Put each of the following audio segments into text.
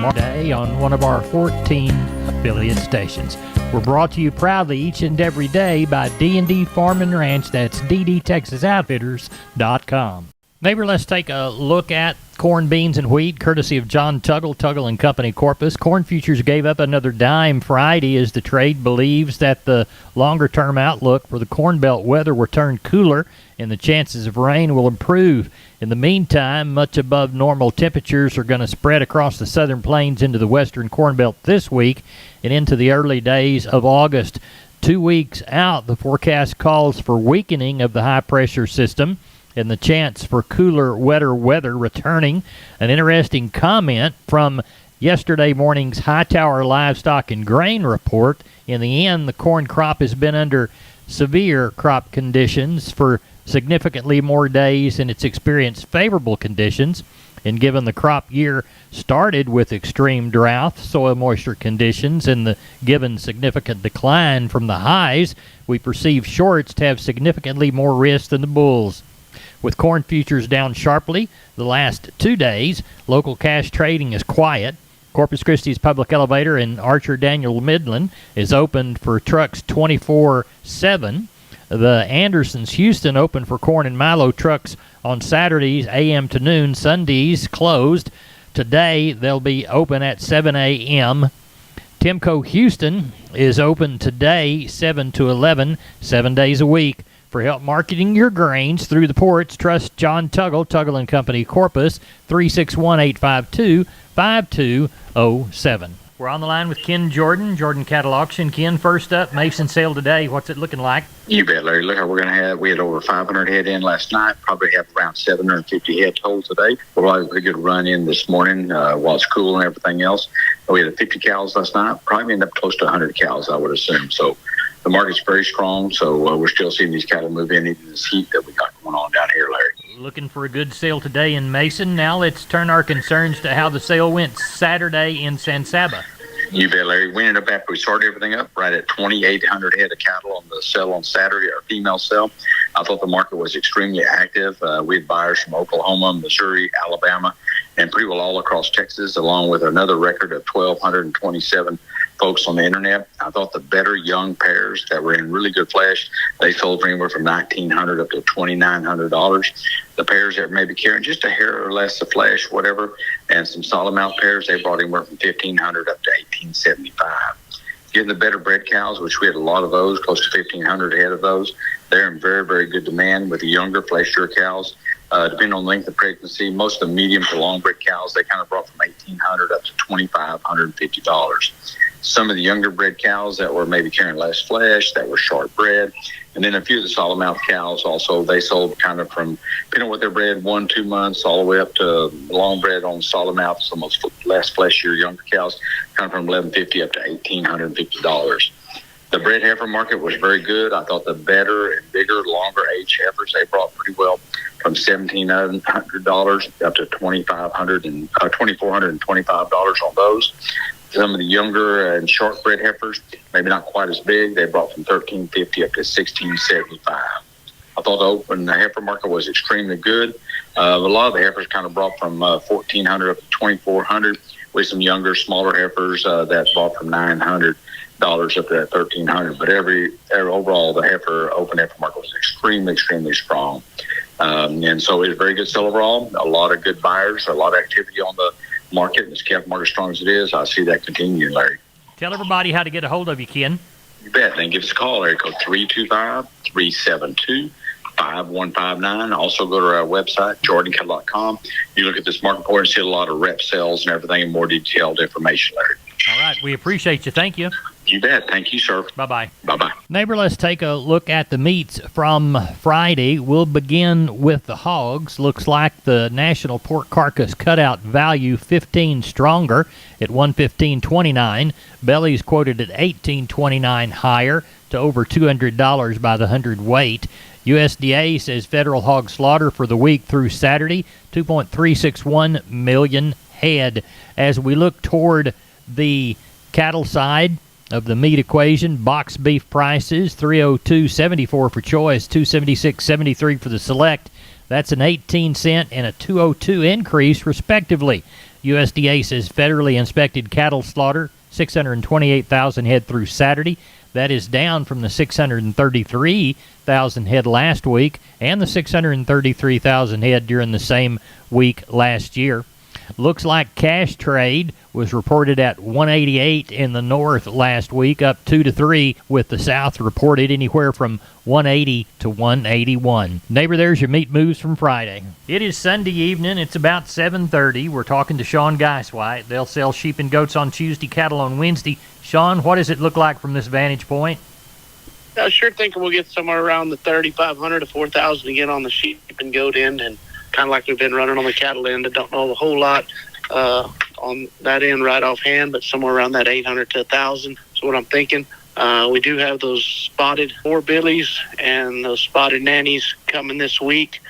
Day on one of our 14 affiliate stations. We're brought to you proudly each and every day by D&D Farm and Ranch. That's ddtexasoutfitters.com. Neighbor, let's take a look at corn, beans, and wheat, courtesy of John Tuggle and Company, Corpus. Corn futures gave up another dime Friday as the trade believes that the longer-term outlook for the Corn Belt weather will turn cooler and the chances of rain will improve. In the meantime, much above normal temperatures are going to spread across the southern plains into the western Corn Belt this week and into the early days of August. 2 weeks out, the forecast calls for weakening of the high-pressure system and the chance for cooler, wetter weather returning. An interesting comment from yesterday morning's Hightower Livestock and Grain Report. In the end, the corn crop has been under severe crop conditions for significantly more days and it's experienced favorable conditions. And given the crop year started with extreme drought, soil moisture conditions, and the given significant decline from the highs, we perceive shorts to have significantly more risk than the bulls. With corn futures down sharply the last 2 days, local cash trading is quiet. Corpus Christi's public elevator in Archer Daniel Midland is open for trucks 24/7. The Andersons Houston open for corn and milo trucks on Saturdays a.m. to noon. Sundays closed. Today they'll be open at 7 a.m. Timco Houston is open today 7 to 11, 7 days a week. For help marketing your grains through the ports, trust John Tuggle and Company, Corpus, 361-852-5207. We're on the line with Ken Jordan Cattle Auction. Ken, first up, Mason sale today. What's it looking like? You bet, Larry. Look, we had over 500 head in last night. Probably have around 750 head total today. We'll have a pretty good run in this morning while it's cool and everything else. We had 50 cows last night. Probably end up close to 100 cows, I would assume. So the market's very strong, so we're still seeing these cattle move in even this heat that we got going on down here, Larry. Looking for a good sale today in Mason. Now let's turn our concerns to how the sale went Saturday in San Saba. You bet, Larry. We ended up, after we started everything up, right at 2,800 head of cattle on the sale on Saturday, our female sale. I thought the market was extremely active. We had buyers from Oklahoma, Missouri, Alabama, and pretty well all across Texas, along with another record of 1,227 folks on the internet. I thought the better young pairs that were in really good flesh, they sold for anywhere from $1,900 up to $2,900. The pairs that maybe carrying just a hair or less of flesh, whatever, and some solid mouth pairs, they brought anywhere from $1,500 up to $1,875. Getting the better bred cows, which we had a lot of those, close to 1,500 head of those, they're in very, very good demand with the younger fleshier cows. Depending on length of pregnancy, most of the medium to long bred cows, they kind of brought from $1,800 up to $2,550. Some of the younger bred cows that were maybe carrying less flesh, that were short bred, and then a few of the solid mouth cows also, they sold kind of from, depending on what they're bred, 1-2 months, all the way up to long bred on solid mouth, some of those less fleshier younger cows, kind of from $1,150 up to $1,850. The bred heifer market was very good. I thought the better and bigger, longer age heifers, they brought pretty well from $1,700 up to $2,425 on those. Some of the younger and short bred heifers, maybe not quite as big, they brought from $1,350 up to $1,675. I thought the heifer market was extremely good. A lot of the heifers kind of brought from $1,400 up to $2,400, with some younger, smaller heifers that bought from $900 up to that $1,300. But overall, the open heifer market was extremely, extremely strong. And so it was a very good sale overall. A lot of good buyers, a lot of activity on the market. This cattle market strong as it is, I see that continuing, Larry. Tell everybody how to get a hold of you, Ken. You bet. Then give us a call, area code 325-372-5159. Also go to our website, jordancattle.com. You look at this market report and see a lot of rep sales and everything and more detailed information, Larry. All right. We appreciate you. Thank you. You bet. Thank you, sir. Bye-bye. Bye-bye. Neighbor, let's take a look at the meats from Friday. We'll begin with the hogs. Looks like the national pork carcass cutout value 15 stronger at $115.29. Bellies quoted at $18.29 higher to over $200 by the hundredweight. USDA says federal hog slaughter for the week through Saturday, 2.361 million head. As we look toward the cattle side of the meat equation, box beef prices, $302.74 for choice, $276.73 for the select. That's an 18 cent and a 202 increase, respectively. USDA says federally inspected cattle slaughter, 628,000 head through Saturday. That is down from the 633,000 head last week and the 633,000 head during the same week last year. Looks like cash trade was reported at 188 in the north last week, up 2 to 3, with the south reported anywhere from 180 to 181. Neighbor, there's your meat moves from Friday. It is Sunday evening. It's about 7:30. We're talking to Sean Geiswhite. They'll sell sheep and goats on Tuesday, cattle on Wednesday. Sean, what does it look like from this vantage point? I sure think we'll get somewhere around the 3,500 to 4,000 again on the sheep and goat end, and kind of like we've been running on the cattle end. I don't know a whole lot on that end right offhand, but somewhere around that 800 to 1,000 is what I'm thinking. We do have those spotted four billies and those spotted nannies coming this week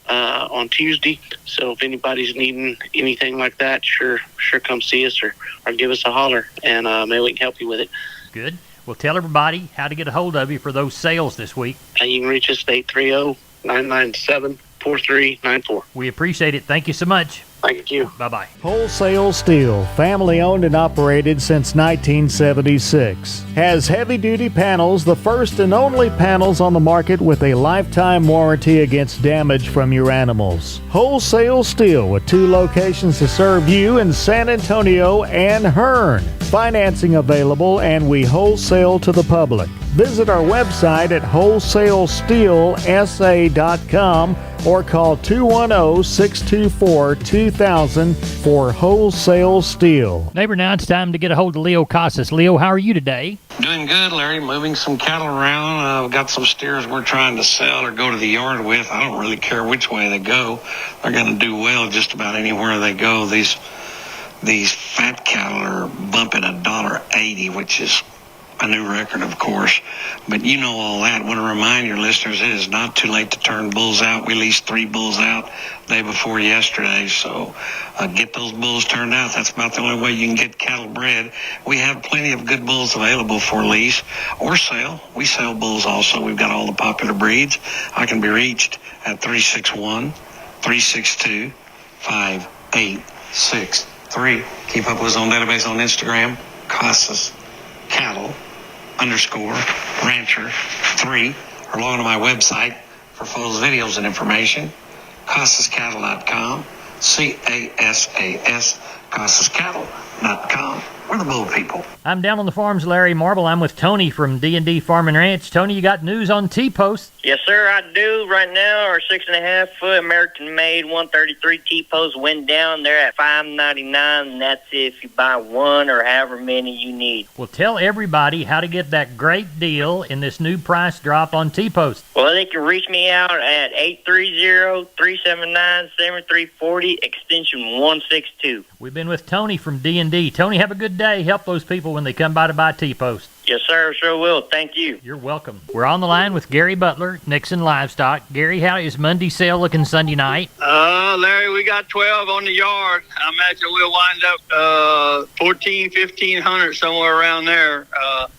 on Tuesday. So if anybody's needing anything like that, sure come see us or give us a holler, and maybe we can help you with it. Good. Well, tell everybody how to get a hold of you for those sales this week. You can reach us at 830-997-4394. We appreciate it. Thank you so much. Thank you. Bye-bye. Wholesale Steel, family owned and operated since 1976. Has heavy-duty panels, the first and only panels on the market with a lifetime warranty against damage from your animals. Wholesale Steel with 2 locations to serve you in San Antonio and Hearn. Financing available, and we wholesale to the public. Visit our website at wholesalesteelsa.com or call 210-624-2000 for Wholesale Steel. Neighbor, now it's time to get a hold of Leo Casas. Leo, how are you today? Doing good, Larry. Moving some cattle around. I've got some steers we're trying to sell or go to the yard with. I don't really care which way they go. They're going to do well just about anywhere they go. These fat cattle are bumping $1.80, which is a new record, of course, but you know all that. I want to remind your listeners it is not too late to turn bulls out. We leased 3 bulls out the day before yesterday, so get those bulls turned out. That's about the only way you can get cattle bred. We have plenty of good bulls available for lease or sale. We sell bulls also. We've got all the popular breeds. I can be reached at 361-362-5863. Keep up with us on database on Instagram, Casas Cattle _rancher 3, or log on to my website for photos, videos, and information, CasasCattle.com, CASAS, CasasCattle.com. We're the bull people. I'm down on the farms, Larry Marble. I'm with Tony from D&D Farm and Ranch. Tony, you got news on T-Post? Yes, sir, I do. Right now, our 6.5-foot American-made 133 T-Post went down. They're at $5.99, and that's if you buy one or however many you need. Well, tell everybody how to get that great deal in this new price drop on T-Post. Well, they can reach me out at 830-379-7340, extension 162. We've been with Tony from D&D. Tony, have a good day. Help those people when they come by to buy T-Post. Yes, sir, sure will. Thank you. You're welcome. We're on the line with Gary Butler, Nixon Livestock. Gary, how is Monday sale looking Sunday night? Larry, we got 12 on the yard. I imagine we'll wind up 1,500 somewhere around there.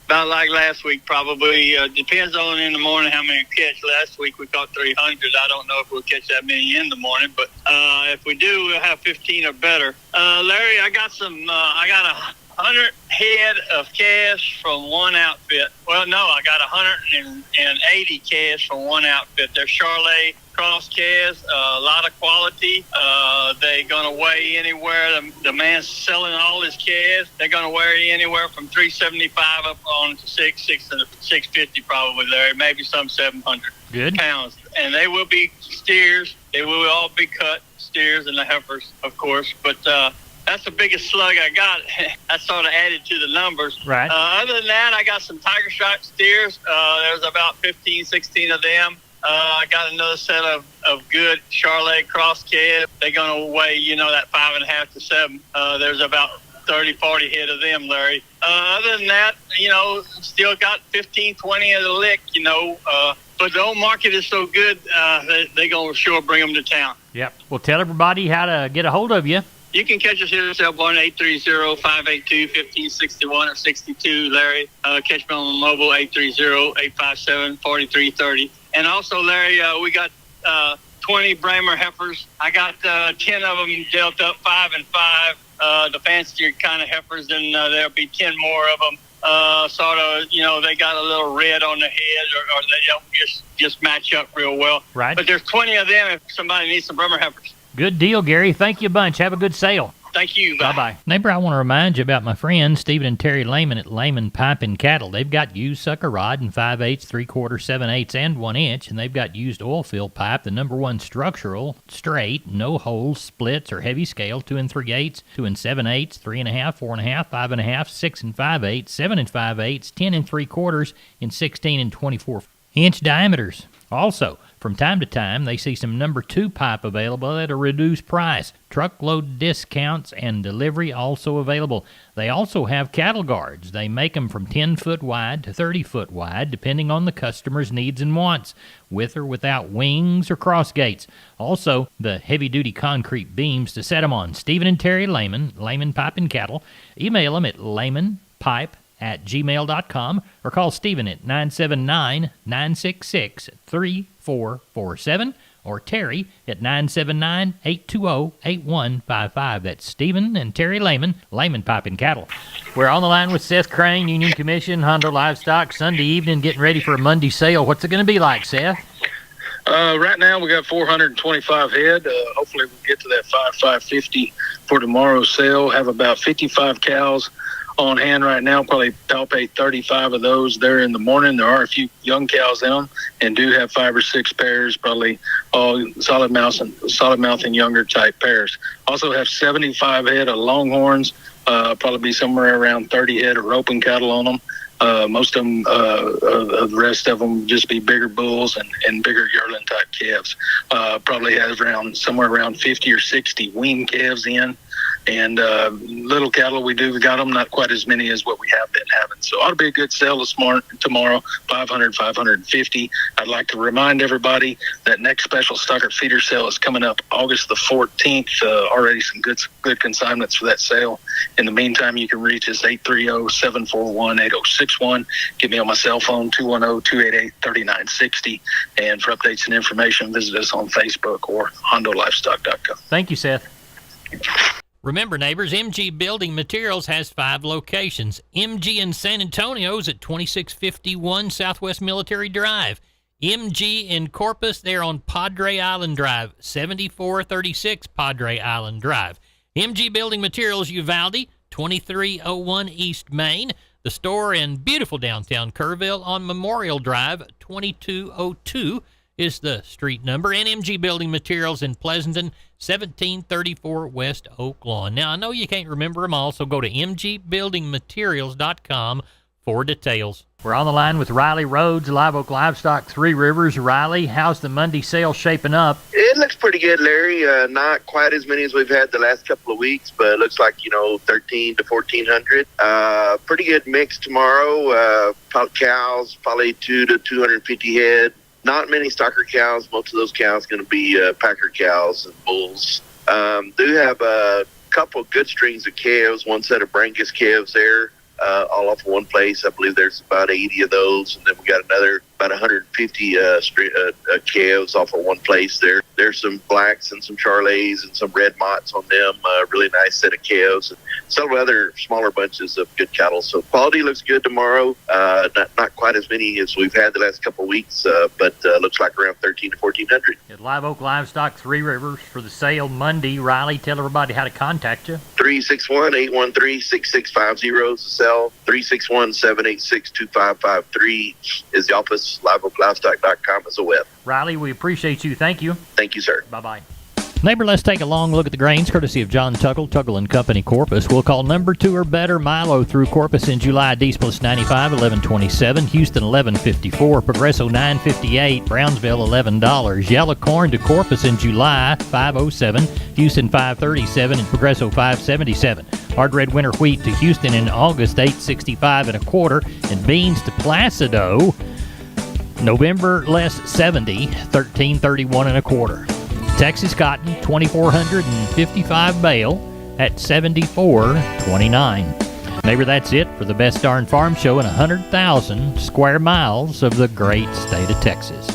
About like last week, probably. Depends on in the morning how many we catch. Last week we caught 300. I don't know if we'll catch that many in the morning, but if we do, we'll have 15 or better. Larry, I got I got 100 head of calves from one outfit. Well, no, I got 180 calves from one outfit. They're Charolais cross calves, a lot of quality. They're going to weigh anywhere. The man's selling all his calves. They're going to weigh anywhere from 375 up on to 650 probably, Larry. Maybe some 700 pounds. And they will be steers. They will all be cut steers and the heifers, of course. But that's the biggest slug I got. I sort of added to the numbers. Right. Other than that, I got some tiger stripe steers. There's about 15, 16 of them. I got another set of good Charolais cross calves. They're going to weigh, that 5.5 to 7. There's about 30, 40 head of them, Larry. Other than that, still got 15, 20 of the lick, but the old market is so good, they're going to sure bring them to town. Yep. Well, tell everybody how to get a hold of you. You can catch us here at cell phone 830-582-1561 or 62, Larry. Catch me on the mobile 830-857-4330. And also, Larry, we got 20 Bremer heifers. I got 10 of them dealt up 5 and 5. The fancier kind of heifers, and there'll be 10 more of them. Sort of, they got a little red on the head, or they don't just match up real well. Right. But there's 20 of them if somebody needs some Bremer heifers. Good deal, Gary. Thank you a bunch. Have a good sale. Thank you. Bye. Bye-bye. Neighbor, I want to remind you about my friends Stephen and Terry Lehman at Lehman Pipe and Cattle. They've got used sucker rod in 5/8, 3/4, 7/8, and 1 inch, and they've got used oil fill pipe, the #1 structural, straight, no holes, splits, or heavy scale, 2 3/8, 2 7/8, 3.5, 4.5, 5.5, 6 5/8, 7 5/8, 10 3/4 in 16 and 24-inch diameters. Also, from time to time, they see some #2 pipe available at a reduced price. Truckload discounts and delivery also available. They also have cattle guards. They make them from 10-foot wide to 30-foot wide, depending on the customer's needs and wants, with or without wings or cross gates. Also, the heavy-duty concrete beams to set them on. Stephen and Terry Lehman, Lehman Pipe and Cattle. Email them at lehmanpipe@gmail.com or call Stephen at 979-966-3447 or Terry at 979-820-8155. That's Stephen and Terry Lehman, Lehman Pipe and Cattle. We're on the line with Seth Crane, Union Commission, Hondo Livestock, Sunday evening, getting ready for a Monday sale. What's it going to be like, Seth? Right now we got 425 head. Hopefully we'll get to that 550 for tomorrow's sale. Have about 55 cows on hand right now. Probably palpate 35 of those there in the morning. There are a few young cows in them, and do have 5 or 6 pairs, probably all solid mouth and younger type pairs. Also have 75 head of longhorns. Probably be somewhere around 30 head of roping cattle on them. Most of them, the rest of them, just be bigger bulls and bigger yearling type calves. Probably has somewhere around 50 or 60 wean calves in. And little cattle, we got them, not quite as many as what we have been having. So ought to be a good sale tomorrow, 500, 550. I'd like to remind everybody that next special stocker feeder sale is coming up August the 14th. Already some good consignments for that sale. In the meantime, you can reach us 830-741-8061. Get me on my cell phone, 210-288-3960. And for updates and information, visit us on Facebook or HondoLivestock.com. Thank you, Seth. Remember, neighbors, MG Building Materials has 5 locations. MG in San Antonio's at 2651 Southwest Military Drive. MG in Corpus, they're on Padre Island Drive, 7436 Padre Island Drive. MG Building Materials Uvalde, 2301 East Main. The store in beautiful downtown Kerrville on Memorial Drive, 2202 is the street number. And MG Building Materials in Pleasanton, 1734 West Oak Lawn. Now, I know you can't remember them all, so go to mgbuildingmaterials.com for details. We're on the line with Riley Rhodes, Live Oak Livestock, Three Rivers. Riley, how's the Monday sale shaping up? It looks pretty good, Larry. Not quite as many as we've had the last couple of weeks, but it looks like, 1,300 to 1,400. Pretty good mix tomorrow. Cows, probably 200 to 250 head. Not many stocker cows. Most of those cows going to be packer cows and bulls. Do have a couple good strings of calves, one set of Brangus calves there, all off of one place. I believe there's about 80 of those. And then we got about 150 calves off of one place there. There's some blacks and some Charolais and some red motts on them. Really nice set of calves. And several other smaller bunches of good cattle. So quality looks good tomorrow. Not quite as many as we've had the last couple of weeks, but looks like around 1,300 to 1,400. At Live Oak Livestock, Three Rivers for the sale Monday. Riley, tell everybody how to contact you. 361-813-6650 is the cell. 361-786-2553 is the office. LiveOakLivestock.com is the web. Riley, we appreciate you. Thank you. Thank you, sir. Bye-bye. Neighbor, let's take a long look at the grains, courtesy of John Tuggle and Company, Corpus. We'll call #2 or better Milo through Corpus in July. Deesplus 95, $11.27. Houston, $11.54. Progresso, $9.58. Brownsville, $11. Yellow corn to Corpus in July, $5.07. Houston, $5.37. And Progresso, $5.77. Hard red winter wheat to Houston in August, $8.65 1/4. And beans to Placido, November less 70, $13.31 1/4. Texas cotton, 2,455 bale at $74.29. Neighbor, that's it for the best darn farm show in 100,000 square miles of the great state of Texas.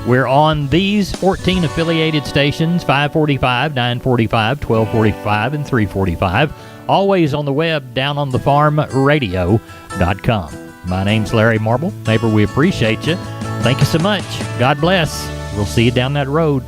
We're on these 14 affiliated stations, 545, 945, 1245, and 345. Always on the web, downonthefarmradio.com. My name's Larry Marble. Neighbor, we appreciate you. Thank you so much. God bless. We'll see you down that road.